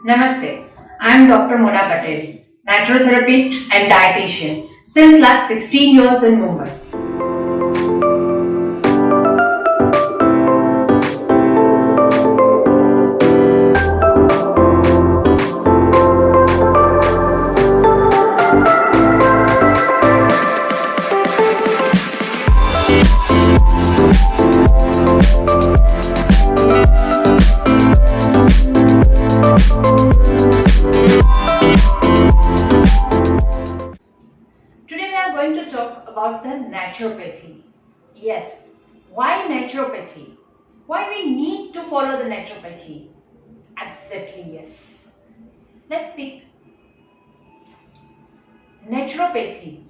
Namaste. I am Dr. Mona Patel, naturotherapist and dietitian since last 16 years in Mumbai. Today we are going to talk about the naturopathy. Yes, why naturopathy? Why we need to follow the naturopathy? Exactly, yes. Let's see. Naturopathy.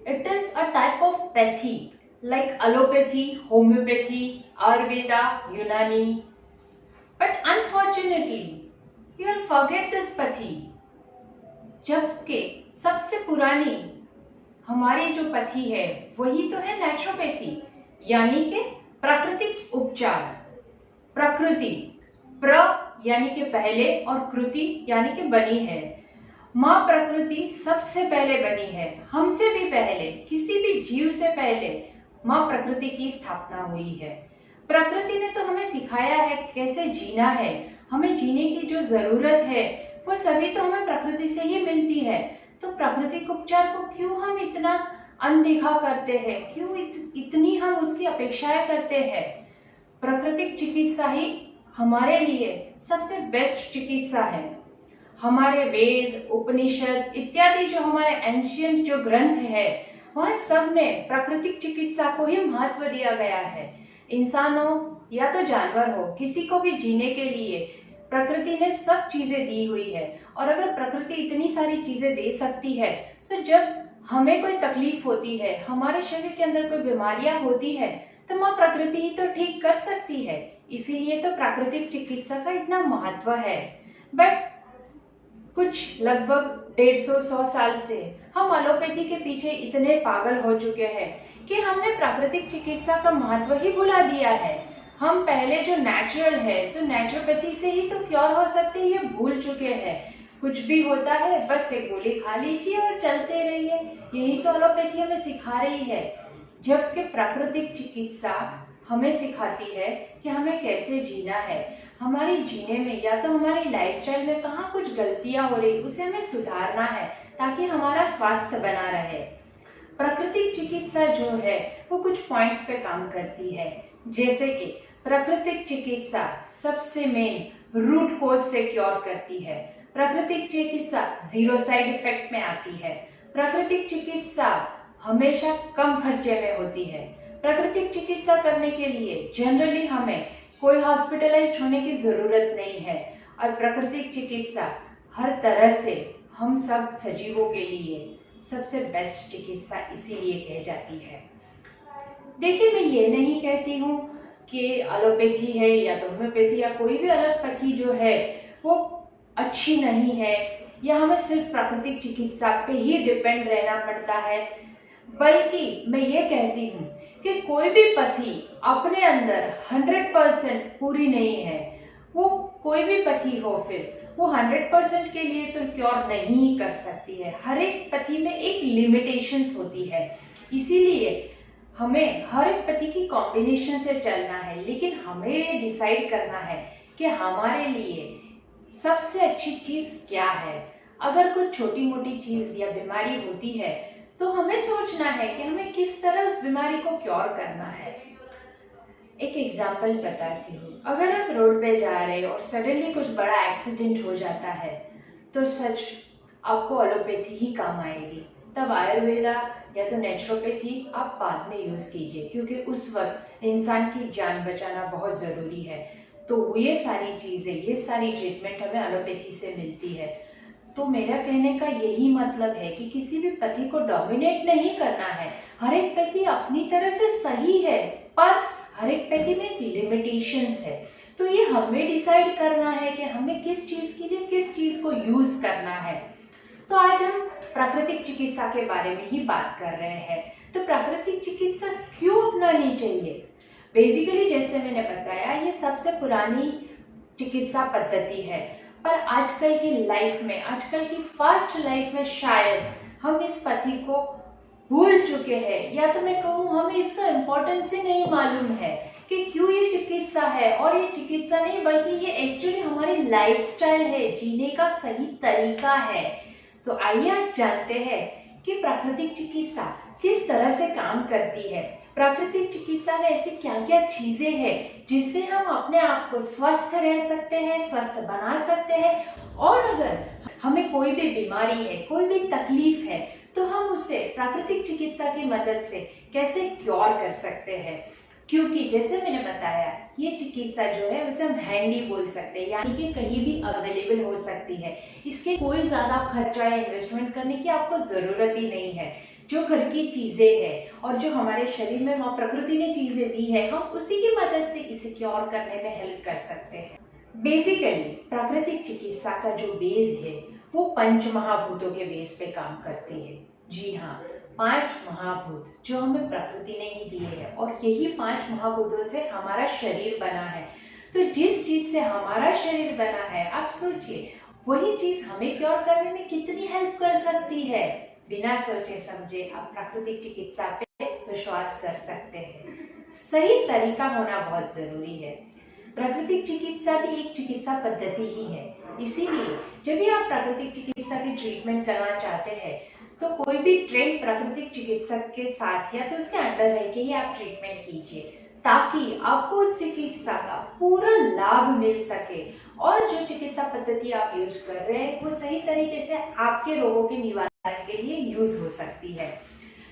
It is a type of pathy like allopathy, homeopathy, Ayurveda, Unani. But unfortunately, you will forget this pathy. जबकि सबसे पुरानी हमारी जो पथी है वही तो है naturopathy यानी कि प्राकृतिक उपचार। प्रकृति प्र यानी कि पहले और कृति यानी कि बनी है। माँ प्रकृति सबसे पहले बनी है, हमसे भी पहले, किसी भी जीव से पहले माँ प्रकृति की स्थापना हुई है। प्रकृति ने तो हमें सिखाया है कैसे जीना है, हमें जीने की जो जरूरत है वो सभी तो हमें प्रकृति से ही मिलती है। तो प्राकृतिक उपचार को क्यों हम इतना अनदेखा करते हैं, क्यों इतनी हम उसकी अपेक्षाएं करते हैं। प्राकृतिक चिकित्सा ही हमारे लिए सबसे बेस्ट चिकित्सा है। हमारे वेद, उपनिषद इत्यादि जो हमारे एंशियंट जो ग्रंथ है वह सब में प्राकृतिक चिकित्सा को ही महत्व दिया गया है। इंसान हो या तो जानवर हो, किसी को भी जीने के लिए प्रकृति ने सब चीजें दी हुई है। और अगर प्रकृति इतनी सारी चीजें दे सकती है तो जब हमें कोई तकलीफ होती है, हमारे शरीर के अंदर कोई बीमारियां होती है तो माँ प्रकृति ही तो ठीक कर सकती है। इसीलिए तो प्राकृतिक चिकित्सा का इतना महत्व है। बट कुछ लगभग 150-100 साल से हम एलोपैथी के पीछे इतने पागल हो चुके हैं कि हमने प्राकृतिक चिकित्सा का महत्व ही भुला दिया है। हम पहले जो नेचुरल है तो नेचुरोपैथी से ही तो क्योर हो सकते हैं ये भूल चुके हैं। कुछ भी होता है बस एक गोली खा लीजिए और चलते रहिए, यही तो एलोपैथी हमें सिखा रही है। जबकि प्राकृतिक चिकित्सा हमें सिखाती है कि हमें कैसे जीना है। हमारी जीने में या तो हमारी लाइफस्टाइल में कहाँ कुछ गलतियां हो रही उसे हमें सुधारना है ताकि हमारा स्वास्थ्य बना रहे। प्राकृतिक चिकित्सा जो है वो कुछ पॉइंट्स पे काम करती है, जैसे कि प्राकृतिक चिकित्सा सबसे मेन रूट कोज से क्योर करती है। प्राकृतिक चिकित्सा 0 साइड इफेक्ट में आती है। प्राकृतिक चिकित्सा हमेशा कम खर्चे में होती है। प्राकृतिक चिकित्सा करने के लिए जनरली हमें कोई हॉस्पिटलाइज्ड होने की जरूरत नहीं है। और प्राकृतिक चिकित्सा हर तरह से हम सब सजीवों के लिए सबसे बेस्ट चिकित्सा इसीलिए कही जाती है। देखिए, मैं ये नहीं कहती हूँ कि एलोपैथी है या तो होम्योपैथी या कोई भी अलग पथी जो है वो अच्छी नहीं है या हमें सिर्फ प्राकृतिक चिकित्सा पे ही डिपेंड रहना पड़ता है। बल्कि मैं ये कहती हूँ कि कोई भी पथी अपने अंदर 100% पूरी नहीं है। वो कोई भी पथी हो फिर वो 100% के लिए तो क्योर नहीं कर सकती है। हर एक पथी में एक लिमिटेशंस होती है, इसीलिए हमें हर एक पथी की कॉम्बिनेशन से चलना है। लेकिन हमें ये डिसाइड करना है कि हमारे लिए सबसे अच्छी चीज़ क्या है। अगर कुछ छोटी मोटी चीज़ या बीमारी होती है तो हमें सोचना है कि हमें किस तरह उस बीमारी को क्योर करना है। एक एग्जाम्पल बताती हूँ। अगर आप रोड पे जा रहे हो और सडनली कुछ बड़ा एक्सीडेंट हो जाता है तो सच आपको एलोपैथी ही काम आएगी। तब आयुर्वेदा या तो नेचुरोपैथी आप बाद में यूज़ कीजिए, क्योंकि उस वक्त इंसान की जान बचाना बहुत ज़रूरी है। तो ये सारी चीज़ें, ये सारी ट्रीटमेंट हमें एलोपैथी से मिलती है। तो मेरा कहने का यही मतलब है कि किसी भी पथी को डोमिनेट नहीं करना है। हर एक पथी अपनी तरह से सही है, पर हर एक पथी में एक लिमिटेशंस है। तो ये हमें डिसाइड करना है कि हमें किस चीज़ के लिए किस चीज़ को यूज़ करना है। तो आज हम प्राकृतिक चिकित्सा के बारे में ही बात कर रहे हैं। तो प्राकृतिक चिकित्सा क्यों अपनानी चाहिए? बेसिकली जैसे मैंने बताया, ये सबसे पुरानी चिकित्सा पद्धति है। पर आजकल की लाइफ में, आजकल की फास्ट लाइफ में शायद हम इस पद्धति को भूल चुके हैं, या तो मैं कहूँ हमें इसका इम्पोर्टेंस ही नहीं मालूम है कि क्यों ये चिकित्सा है। और ये चिकित्सा नहीं बल्कि ये एक्चुअली हमारी लाइफस्टाइल है, जीने का सही तरीका है। तो आइए आज जानते हैं कि प्राकृतिक चिकित्सा किस तरह से काम करती है। प्राकृतिक चिकित्सा में ऐसी क्या क्या चीजें हैं जिससे हम अपने आप को स्वस्थ रह सकते हैं, स्वस्थ बना सकते हैं, और अगर हमें कोई भी बीमारी है, कोई भी तकलीफ है, तो हम उसे प्राकृतिक चिकित्सा की मदद से कैसे क्योर कर सकते हैं। क्योंकि जैसे मैंने बताया, ये चिकित्सा जो है उसे हम हैंडी बोल सकते हैं, यानी कि कहीं भी अवेलेबल हो सकती है। इसके कोई ज़्यादा खर्चा या इन्वेस्टमेंट करने की आपको ज़रूरत ही नहीं है। जो घर की चीज़ें हैं और जो हमारे शरीर में माँ प्रकृति ने चीज़ें दी है, हम उसी की मदद से इसे क्योर करने में हेल्प कर सकते हैं। बेसिकली प्राकृतिक चिकित्सा का जो बेस है वो पंच महाभूतों के बेस पे काम करती है। जी हाँ, 5 महाभूत जो हमें प्रकृति ने ही दिए हैं, और यही 5 महाभूतों से हमारा शरीर बना है। तो जिस चीज से हमारा शरीर बना है, आप सोचिए वही चीज हमें क्योर करने में कितनी हेल्प कर सकती है। बिना सोचे समझे आप प्राकृतिक चिकित्सा पे विश्वास कर सकते हैं। सही तरीका होना बहुत जरूरी है। प्राकृतिक चिकित्सा भी एक चिकित्सा पद्धति ही है, इसीलिए जब भी आप प्राकृतिक चिकित्सा की ट्रीटमेंट करना चाहते हैं तो कोई भी ट्रेंड प्राकृतिक चिकित्सक के साथ या तो उसके अंडर रह के ही आप ट्रीटमेंट कीजिए, ताकि आपको उस चिकित्सा का पूरा लाभ मिल सके और जो चिकित्सा पद्धति आप यूज कर रहे हैं वो सही तरीके से आपके रोगों के निवारण के लिए यूज हो सकती है।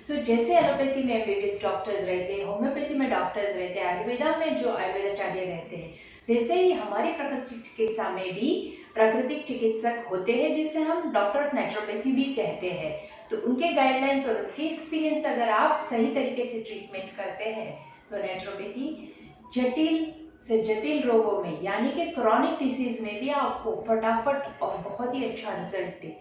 जैसे एलोपैथी में एमबीबीएस डॉक्टर्स रहते हैं, होम्योपैथी में डॉक्टर्स रहते हैं, आयुर्वेदा में जो आयुर्वेदाचार्य रहते हैं, वैसे ही हमारी प्राकृतिक चिकित्सा में भी प्राकृतिक चिकित्सक होते हैं जिसे हम डॉक्टर ऑफ नेचुरोपैथी भी कहते हैं। तो उनके गाइडलाइंस और उनके एक्सपीरियंस अगर आप सही तरीके से ट्रीटमेंट करते हैं तो नेचुरोपैथी जटिल से जटिल रोगों में, यानी कि क्रॉनिक डिसीज में भी आपको फटाफट और बहुत ही अच्छा रिजल्ट दे